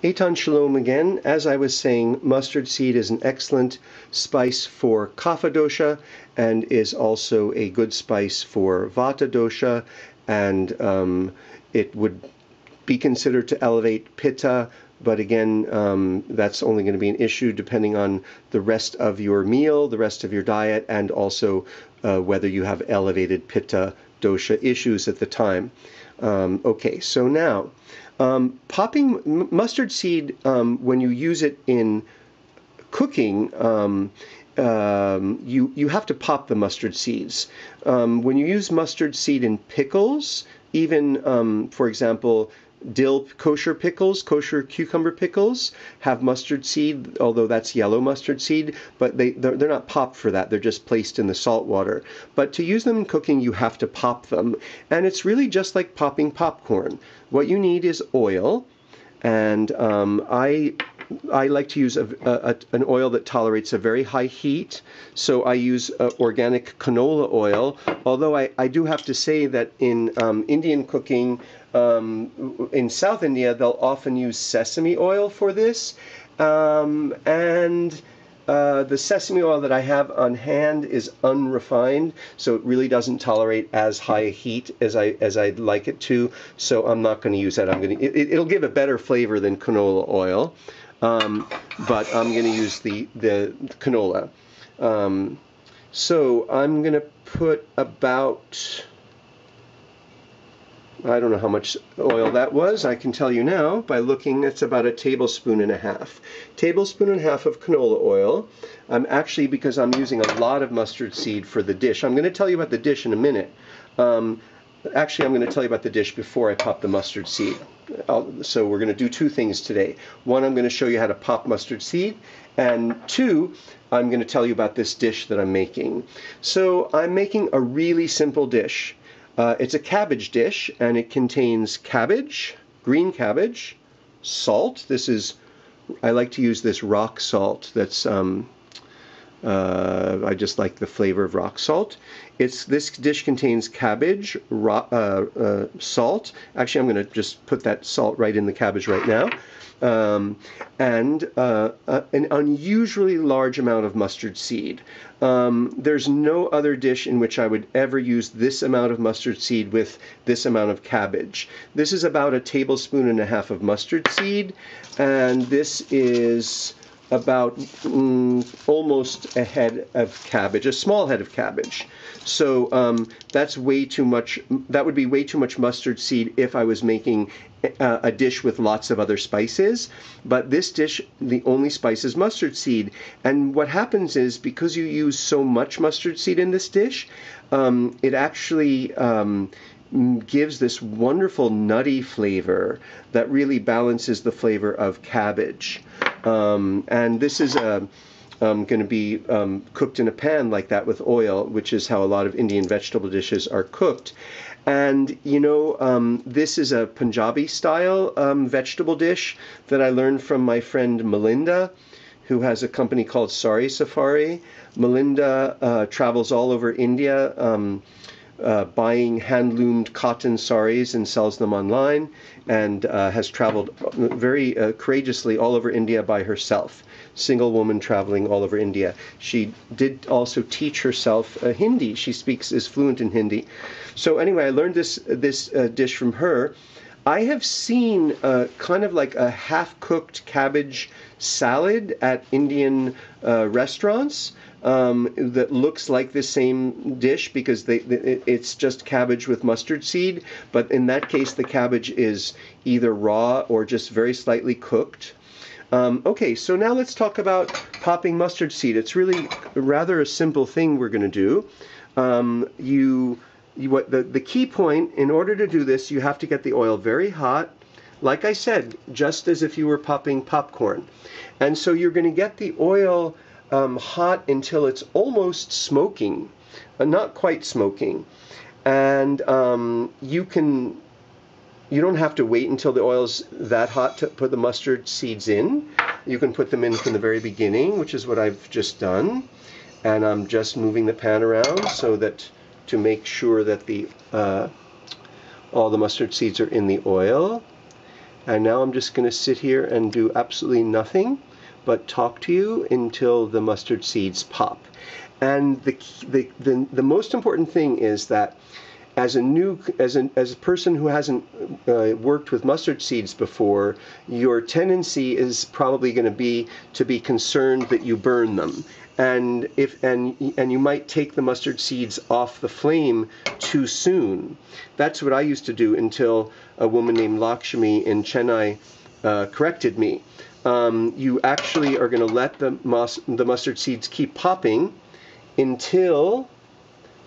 Eitan Shalom again. As I was saying, mustard seed is an excellent spice for Kapha dosha and is also a good spice for Vata dosha, and it would be considered to elevate Pitta, but again, that's only going to be an issue depending on the rest of your meal, the rest of your diet, and also whether you have elevated Pitta dosha issues at the time. Okay, so now, popping mustard seed, when you use it in cooking, you have to pop the mustard seeds. When you use mustard seed in pickles, even, for example, kosher cucumber pickles have mustard seed, although that's yellow mustard seed, but they're not popped for that. They're just placed in the salt water. But to use them in cooking, you have to pop them. And it's really just like popping popcorn. What you need is oil, and I like to use an oil that tolerates a very high heat, so I use organic canola oil, although I do have to say that in Indian cooking, in South India, they'll often use sesame oil for this, and the sesame oil that I have on hand is unrefined, so it really doesn't tolerate as high a heat as I'd like it to, so I'm not going to use that. It'll give a better flavor than canola oil. But I'm going to use the canola. So I'm going to put about, I don't know how much oil that was. I can tell you now by looking. It's about a tablespoon and a half. Tablespoon and a half of canola oil. Because I'm using a lot of mustard seed for the dish. I'm going to tell you about the dish in a minute. Actually, I'm going to tell you about the dish before I pop the mustard seed. So we're going to do two things today. One, I'm going to show you how to pop mustard seed, and two, I'm going to tell you about this dish that I'm making. So I'm making a really simple dish. It's a cabbage dish, and it contains cabbage, green cabbage, salt. I like to use this rock salt. I just like the flavor of rock salt. This dish contains cabbage, salt. Actually, I'm going to just put that salt right in the cabbage right now. And an unusually large amount of mustard seed. There's no other dish in which I would ever use this amount of mustard seed with this amount of cabbage. This is about a tablespoon and a half of mustard seed, and this is about almost a head of cabbage, a small head of cabbage. So that's way too much. That would be way too much mustard seed if I was making a dish with lots of other spices. But this dish, the only spice is mustard seed. And what happens is, because you use so much mustard seed in this dish, it actually gives this wonderful nutty flavor that really balances the flavor of cabbage. And this is going to be cooked in a pan like that with oil, which is how a lot of Indian vegetable dishes are cooked. And, this is a Punjabi style vegetable dish that I learned from my friend Melinda, who has a company called Sari Safari. Melinda travels all over India, buying hand-loomed cotton saris and sells them online, and has traveled very courageously all over India by herself. Single woman traveling all over India. She did also teach herself Hindi. She is fluent in Hindi. So anyway, I learned this dish from her. I have seen kind of like a half-cooked cabbage salad at Indian restaurants. That looks like the same dish because it's just cabbage with mustard seed, but in that case the cabbage is either raw or just very slightly cooked. Okay, so now let's talk about popping mustard seed. It's really rather a simple thing we're going to do. The key point, in order to do this, you have to get the oil very hot, like I said, just as if you were popping popcorn. And so you're going to get the oil hot until it's almost smoking, not quite smoking. And you don't have to wait until the oil's that hot to put the mustard seeds in. You can put them in from the very beginning, which is what I've just done. And I'm just moving the pan around so that to make sure that all the mustard seeds are in the oil. And now I'm just going to sit here and do absolutely nothing but talk to you until the mustard seeds pop. And the most important thing is that as a person who hasn't worked with mustard seeds before, your tendency is probably going to be concerned that you burn them, and you might take the mustard seeds off the flame too soon. That's what I used to do until a woman named Lakshmi in Chennai corrected me. You actually are going to let the mustard seeds keep popping until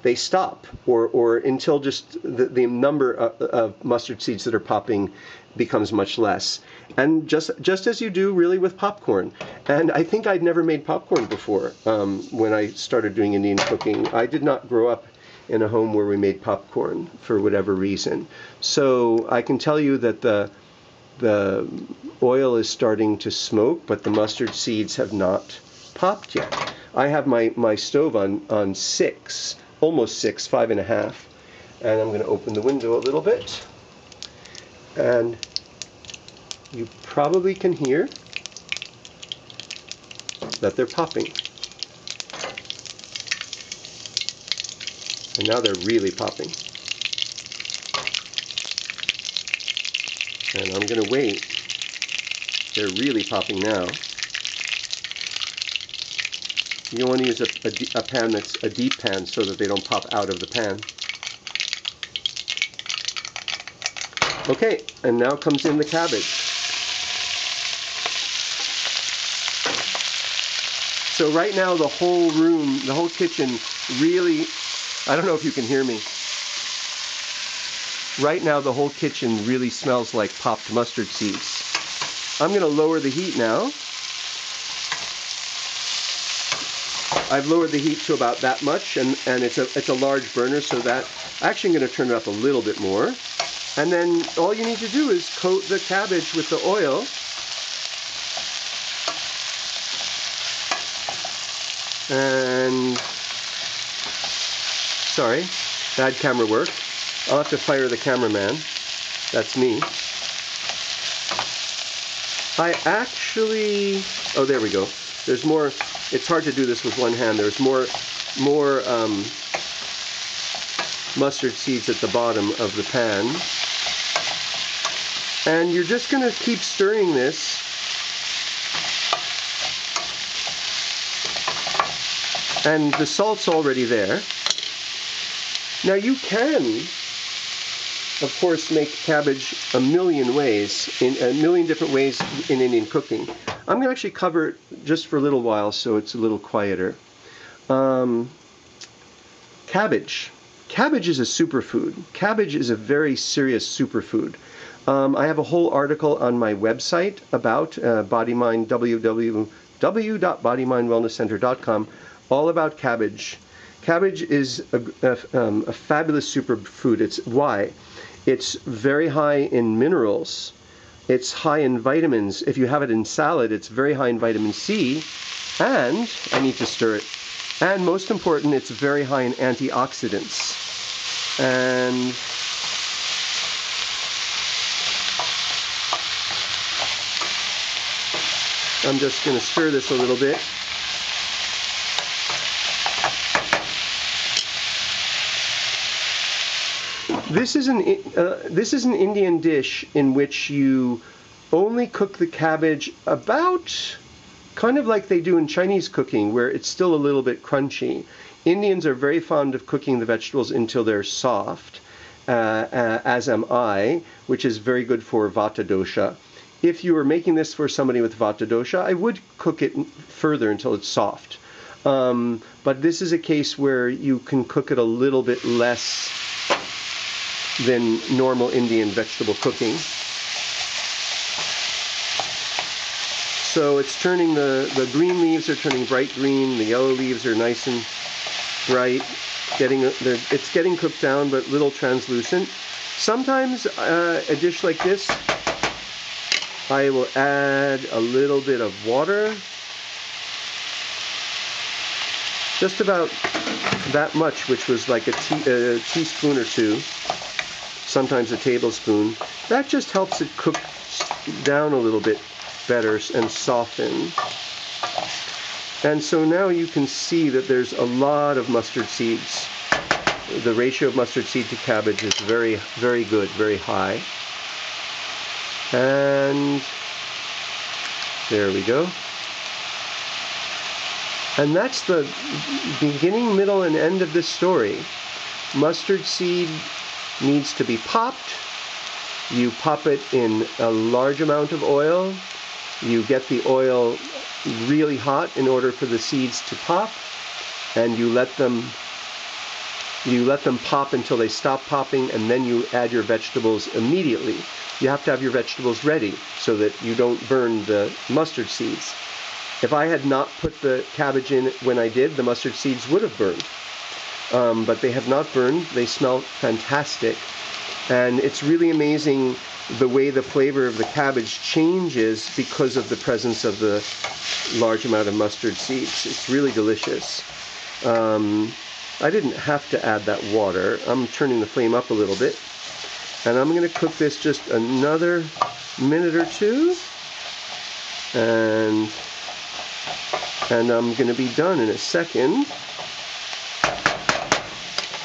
they stop, or until just the number of mustard seeds that are popping becomes much less. And just as you do really with popcorn. And I think I'd never made popcorn before when I started doing Indian cooking. I did not grow up in a home where we made popcorn for whatever reason. So I can tell you that the oil is starting to smoke, but the mustard seeds have not popped yet. I have my stove on 6, almost 6, 5.5, and I'm going to open the window a little bit, and you probably can hear that they're popping. And now they're really popping. And I'm going to wait. They're really popping now. You want to use a pan that's a deep pan so that they don't pop out of the pan. Okay, and now comes in the cabbage. So right now the whole room, the whole kitchen really, I don't know if you can hear me. Right now the whole kitchen really smells like popped mustard seeds. I'm going to lower the heat now. I've lowered the heat to about that much, and it's a large burner, so that actually I'm going to turn it up a little bit more. And then all you need to do is coat the cabbage with the oil. And sorry, bad camera work. I'll have to fire the cameraman. That's me. I actually, oh, there we go. There's more. It's hard to do this with one hand. There's more mustard seeds at the bottom of the pan. And you're just going to keep stirring this. And the salt's already there. Now you can, of course, make cabbage a million ways, in a million different ways in Indian cooking. I'm going to actually cover it just for a little while so it's a little quieter. Cabbage. Cabbage is a superfood. Cabbage is a very serious superfood. I have a whole article on my website about BodyMind, www.bodymindwellnesscenter.com, all about cabbage. Cabbage is a fabulous superfood. It's very high in minerals. It's high in vitamins. If you have it in salad, it's very high in vitamin C. And, I need to stir it. And most important, it's very high in antioxidants. And I'm just going to stir this a little bit. This is an Indian dish in which you only cook the cabbage about kind of like they do in Chinese cooking, where it's still a little bit crunchy. Indians are very fond of cooking the vegetables until they're soft, as am I, which is very good for Vata Dosha. If you were making this for somebody with Vata Dosha, I would cook it further until it's soft. But this is a case where you can cook it a little bit less than normal Indian vegetable cooking. So it's turning, the green leaves are turning bright green, the yellow leaves are nice and bright, it's getting cooked down but little translucent. Sometimes a dish like this, I will add a little bit of water, just about that much, which was like a teaspoon or two, sometimes a tablespoon. That just helps it cook down a little bit better and soften. And so now you can see that there's a lot of mustard seeds. The ratio of mustard seed to cabbage is very, very good, very high. And there we go. And that's the beginning, middle, and end of this story. Mustard seed needs to be popped. You pop it in a large amount of oil. You get the oil really hot in order for the seeds to pop, and you let them pop until they stop popping, and then you add your vegetables immediately. You have to have your vegetables ready so that you don't burn the mustard seeds. If I had not put the cabbage in when I did, the mustard seeds would have burned. But they have not burned. They smell fantastic. And it's really amazing the way the flavor of the cabbage changes because of the presence of the large amount of mustard seeds. It's really delicious. I didn't have to add that water. I'm turning the flame up a little bit. And I'm going to cook this just another minute or two. And I'm going to be done in a second.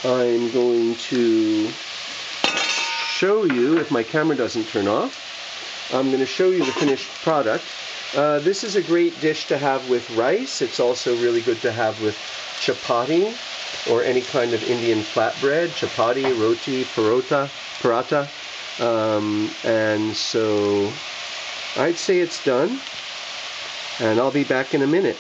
I'm going to show you, if my camera doesn't turn off, I'm going to show you the finished product. This is a great dish to have with rice. It's also really good to have with chapati or any kind of Indian flatbread, chapati, roti, paratha. And so I'd say it's done, and I'll be back in a minute.